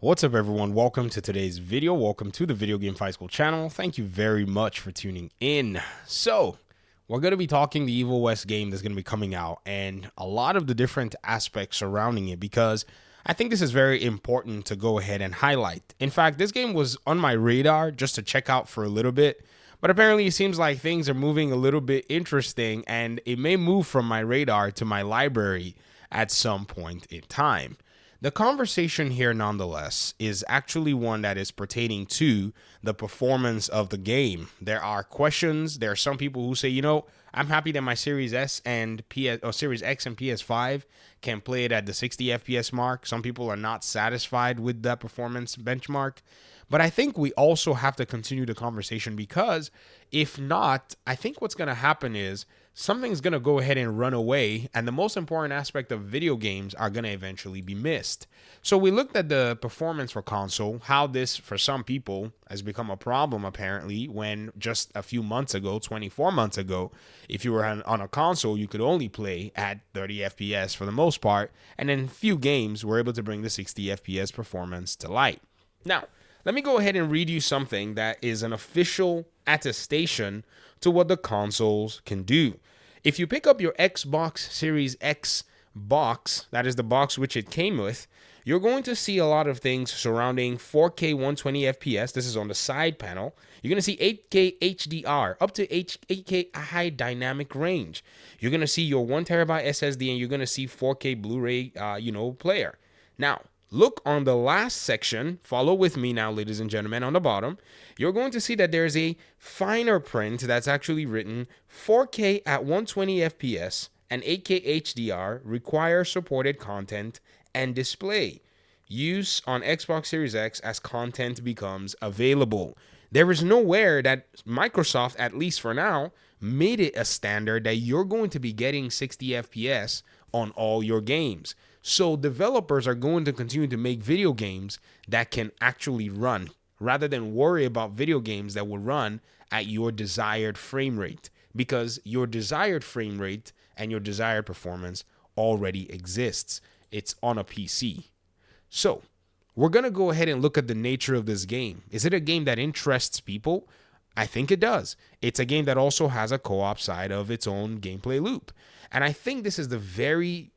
What's up, everyone? Welcome to today's video. Welcome to the Video Game Fight School channel. Thank you very much for tuning in. So, we're going to be talking the Evil West game that's going to be coming out and a lot of the different aspects surrounding it, because I think this is very important to go ahead and highlight. In fact, this game was on my radar just to check out for a little bit, but apparently it seems like things are moving a little bit interesting and it may move from my radar to my library at some point in time. The conversation here, nonetheless, is actually one that is pertaining to the performance of the game. There are questions. There are some people who say, I'm happy that my Series S and Series X and PS5 can play it at the 60 FPS mark. Some people are not satisfied with that performance benchmark. But I think we also have to continue the conversation, because if not, I think what's going to happen is something's going to go ahead and run away, and the most important aspect of video games are going to eventually be missed. So we looked at the performance for console, how this for some people has become a problem apparently, when just a few months ago, 24 months ago, if you were on a console, you could only play at 30 FPS for the most part, and then few games were able to bring the 60 FPS performance to light. Now, let me go ahead and read you something that is an official attestation to what the consoles can do. If you pick up your Xbox Series X box, that is the box which it came with, you're going to see a lot of things surrounding 4K 120 FPS. This is on the side panel. You're going to see 8K HDR, up to 8K high dynamic range. You're going to see your 1TB SSD, and you're going to see 4K Blu-ray, player. Now, look on the last section. Follow with me now, ladies and gentlemen, on the bottom. You're going to see that there's a finer print that's actually written 4K at 120 FPS and 8K HDR require supported content and display. Use on Xbox Series X as content becomes available. There is nowhere that Microsoft, at least for now, made it a standard that you're going to be getting 60 FPS on all your games. So developers are going to continue to make video games that can actually run, rather than worry about video games that will run at your desired frame rate, because your desired frame rate and your desired performance already exists. It's on a PC. So we're going to go ahead and look at the nature of this game. Is it a game that interests people? I think it does. It's a game that also has a co-op side of its own gameplay loop. And I think this is the very,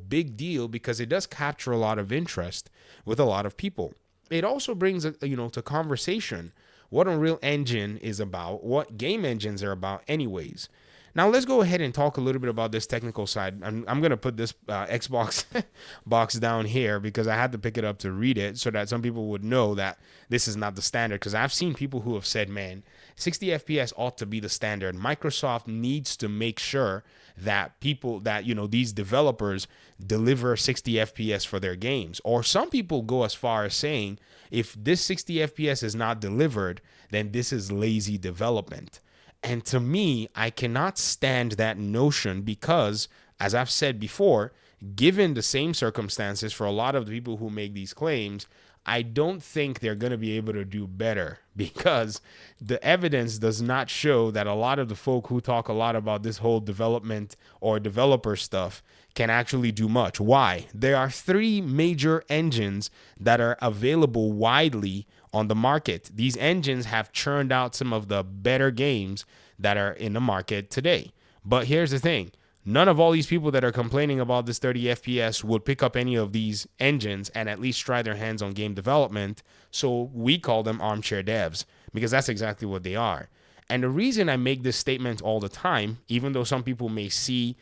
big deal, because it does capture a lot of interest with a lot of people. It also brings, to conversation what Unreal Engine is about, what game engines are about anyways. Now, let's go ahead and talk a little bit about this technical side. I'm going to put this Xbox box down here because I had to pick it up to read it so that some people would know that this is not the standard. Because I've seen people who have said, man, 60 FPS ought to be the standard. Microsoft needs to make sure that these developers deliver 60 FPS for their games. Or some people go as far as saying, if this 60 FPS is not delivered, then this is lazy development. And to me, I cannot stand that notion, because, as I've said before, given the same circumstances for a lot of the people who make these claims, I don't think they're going to be able to do better, because the evidence does not show that a lot of the folk who talk a lot about this whole development or developer stuff can actually do much. Why? There are three major engines that are available widely on the market. These engines have churned out some of the better games that are in the market today. But here's the thing. None of all these people that are complaining about this 30 FPS would pick up any of these engines and at least try their hands on game development. So we call them armchair devs, because that's exactly what they are. And the reason I make this statement all the time, even though some people may see,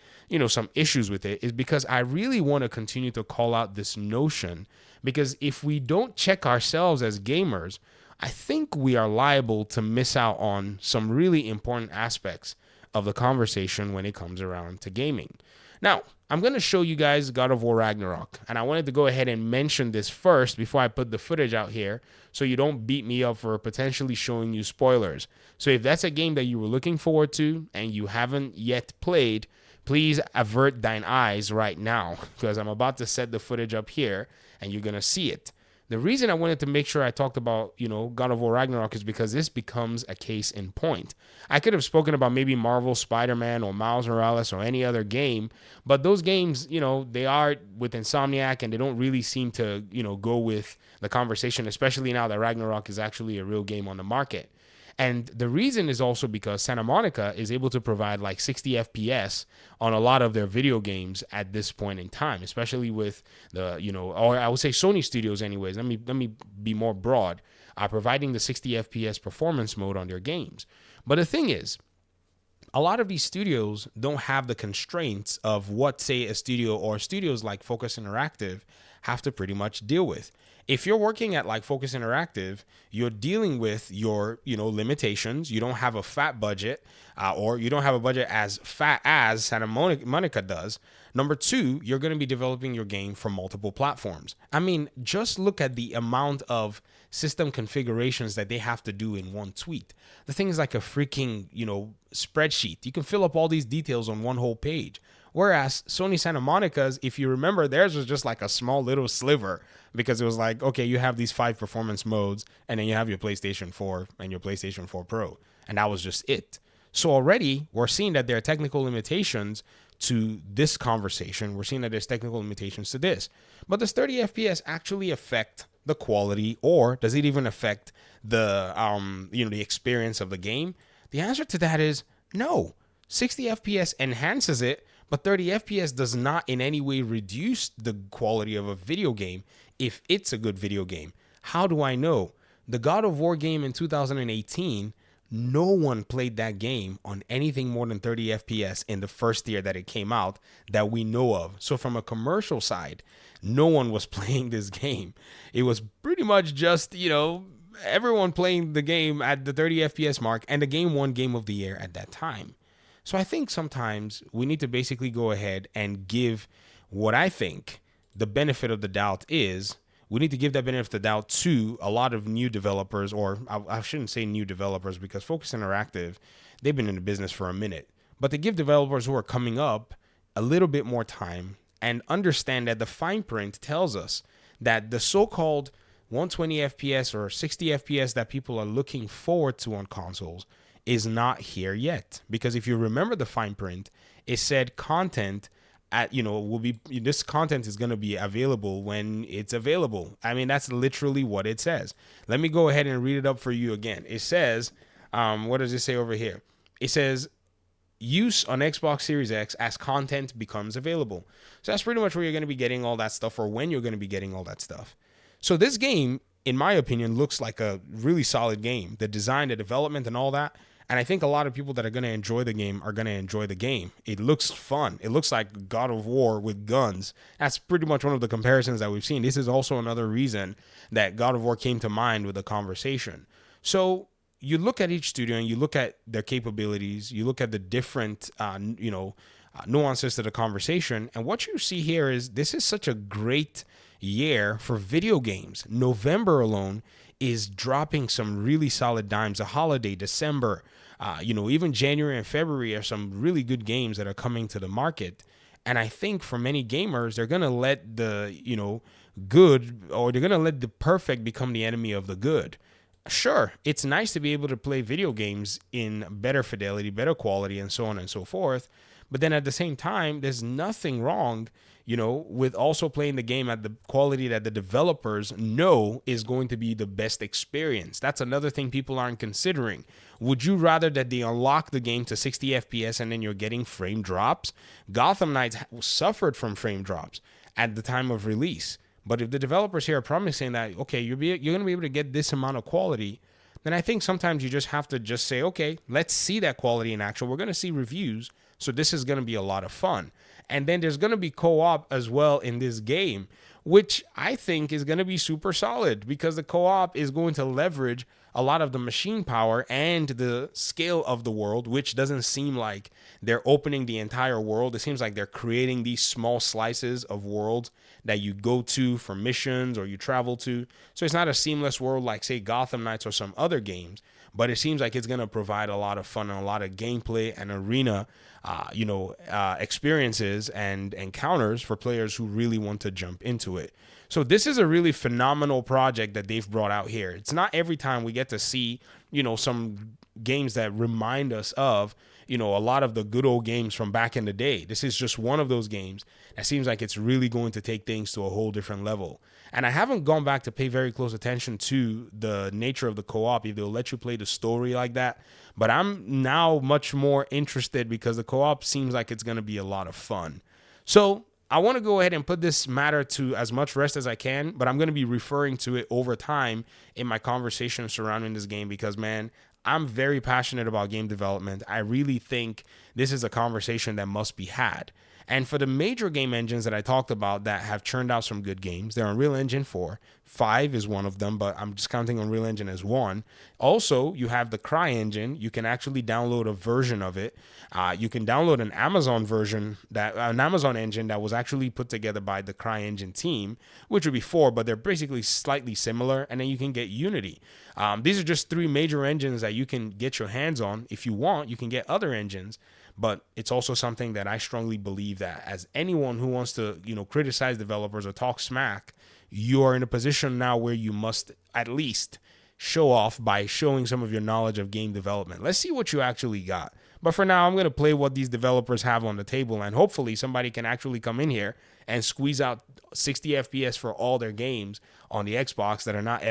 some issues with it, is because I really want to continue to call out this notion. Because if we don't check ourselves as gamers, I think we are liable to miss out on some really important aspects of the conversation when it comes around to gaming. Now, I'm going to show you guys God of War Ragnarok, and I wanted to go ahead and mention this first before I put the footage out here, so you don't beat me up for potentially showing you spoilers. So if that's a game that you were looking forward to and you haven't yet played, please avert thine eyes right now, because I'm about to set the footage up here and you're going to see it. The reason I wanted to make sure I talked about, God of War Ragnarok is because this becomes a case in point. I could have spoken about maybe Marvel Spider-Man or Miles Morales or any other game, but those games, they are with Insomniac and they don't really seem to, go with the conversation, especially now that Ragnarok is actually a real game on the market. And the reason is also because Santa Monica is able to provide like 60 FPS on a lot of their video games at this point in time, especially with the, or I would say Sony Studios anyways. Let me be more broad, providing the 60 FPS performance mode on their games. But the thing is, a lot of these studios don't have the constraints of what, say, a studio or studios like Focus Interactive have to pretty much deal with. If you're working at like Focus Interactive, you're dealing with your, limitations. You don't have a fat budget, or you don't have a budget as fat as Santa Monica does. Number two, you're going to be developing your game for multiple platforms. I mean, just look at the amount of system configurations that they have to do in one tweet. The thing is like a freaking, spreadsheet. You can fill up all these details on one whole page. Whereas Sony Santa Monica's, if you remember, theirs was just like a small little sliver, because it was like, okay, you have these 5 performance modes, and then you have your PlayStation 4 and your PlayStation 4 Pro. And that was just it. So already we're seeing that there are technical limitations to this conversation. We're seeing that there's technical limitations to this. But does 30 FPS actually affect the quality, or does it even affect the the experience of the game? The answer to that is no. 60 FPS enhances it, but 30 FPS does not in any way reduce the quality of a video game if it's a good video game. How do I know? The God of War game in 2018, no one played that game on anything more than 30 FPS in the first year that it came out that we know of. So from a commercial side, no one was playing this game. It was pretty much just, everyone playing the game at the 30 FPS mark, and the game won Game of the Year at that time. So I think sometimes we need to basically go ahead and give what I think the benefit of the doubt is. We need to give that benefit of the doubt to a lot of new developers, or I shouldn't say new developers because Focus Interactive, they've been in the business for a minute, but to give developers who are coming up a little bit more time and understand that the fine print tells us that the so-called 120 FPS or 60 FPS that people are looking forward to on consoles is not here yet. Because if you remember the fine print, it said content this content is going to be available when it's available. I mean, that's literally what it says. Let me go ahead and read it up for you again. It says, what does it say over here? It says, use on Xbox Series X as content becomes available. So that's pretty much where you're going to be getting all that stuff, or when you're going to be getting all that stuff. So this game, in my opinion, looks like a really solid game. The design, the development, and all that. And I think a lot of people that are going to enjoy the game are going to enjoy the game. It looks fun. It looks like God of War with guns. That's pretty much one of the comparisons that we've seen. This is also another reason that God of War came to mind with the conversation. So you look at each studio and you look at their capabilities. You look at the different, nuances to the conversation. And what you see here is this is such a great year for video games. November alone is dropping some really solid dimes. A holiday, December, even January and February are some really good games that are coming to the market. And I think for many gamers, they're going to let the, good, or they're going to let the perfect become the enemy of the good. Sure, it's nice to be able to play video games in better fidelity, better quality, and so on and so forth. But then at the same time, there's nothing wrong, with also playing the game at the quality that the developers know is going to be the best experience. That's another thing people aren't considering. Would you rather that they unlock the game to 60 FPS and then you're getting frame drops? Gotham Knights suffered from frame drops at the time of release. But if the developers here are promising that, okay, you're going to be able to get this amount of quality, then I think sometimes you just have to just say, okay, let's see that quality in action. We're going to see reviews. So this is going to be a lot of fun. And then there's going to be co-op as well in this game, which I think is going to be super solid because the co-op is going to leverage a lot of the machine power and the scale of the world, which doesn't seem like they're opening the entire world. It seems like they're creating these small slices of worlds that you go to for missions or you travel to. So it's not a seamless world like, say, Gotham Knights or some other games, but it seems like it's going to provide a lot of fun and a lot of gameplay and arena experiences and encounters for players who really want to jump into into it. So this is a really phenomenal project that they've brought out here. It's not every time we get to see, some games that remind us of, a lot of the good old games from back in the day. This is just one of those games that seems like it's really going to take things to a whole different level. And I haven't gone back to pay very close attention to the nature of the co-op, if they'll let you play the story like that. But I'm now much more interested because the co-op seems like it's going to be a lot of fun. So I want to go ahead and put this matter to as much rest as I can, but I'm going to be referring to it over time in my conversation surrounding this game because, man, I'm very passionate about game development. I really think this is a conversation that must be had. And for the major game engines that I talked about that have churned out some good games, they're Unreal Engine 4. 5 is one of them, but I'm just counting Unreal Engine as one. Also, you have the CryEngine. You can actually download a version of it. You can download an Amazon version, an Amazon engine that was actually put together by the CryEngine team, which would be 4, but they're basically slightly similar. And then you can get Unity. These are just 3 major engines that you can get your hands on. If you want, you can get other engines. But it's also something that I strongly believe that as anyone who wants to, criticize developers or talk smack, you are in a position now where you must at least show off by showing some of your knowledge of game development. Let's see what you actually got. But for now, I'm going to play what these developers have on the table, and hopefully somebody can actually come in here and squeeze out 60 FPS for all their games on the Xbox that are not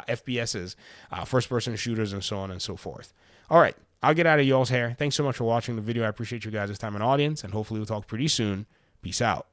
FPSs, first-person shooters, and so on and so forth. All right. I'll get out of y'all's hair. Thanks so much for watching the video. I appreciate you guys' time and audience, and hopefully we'll talk pretty soon. Peace out.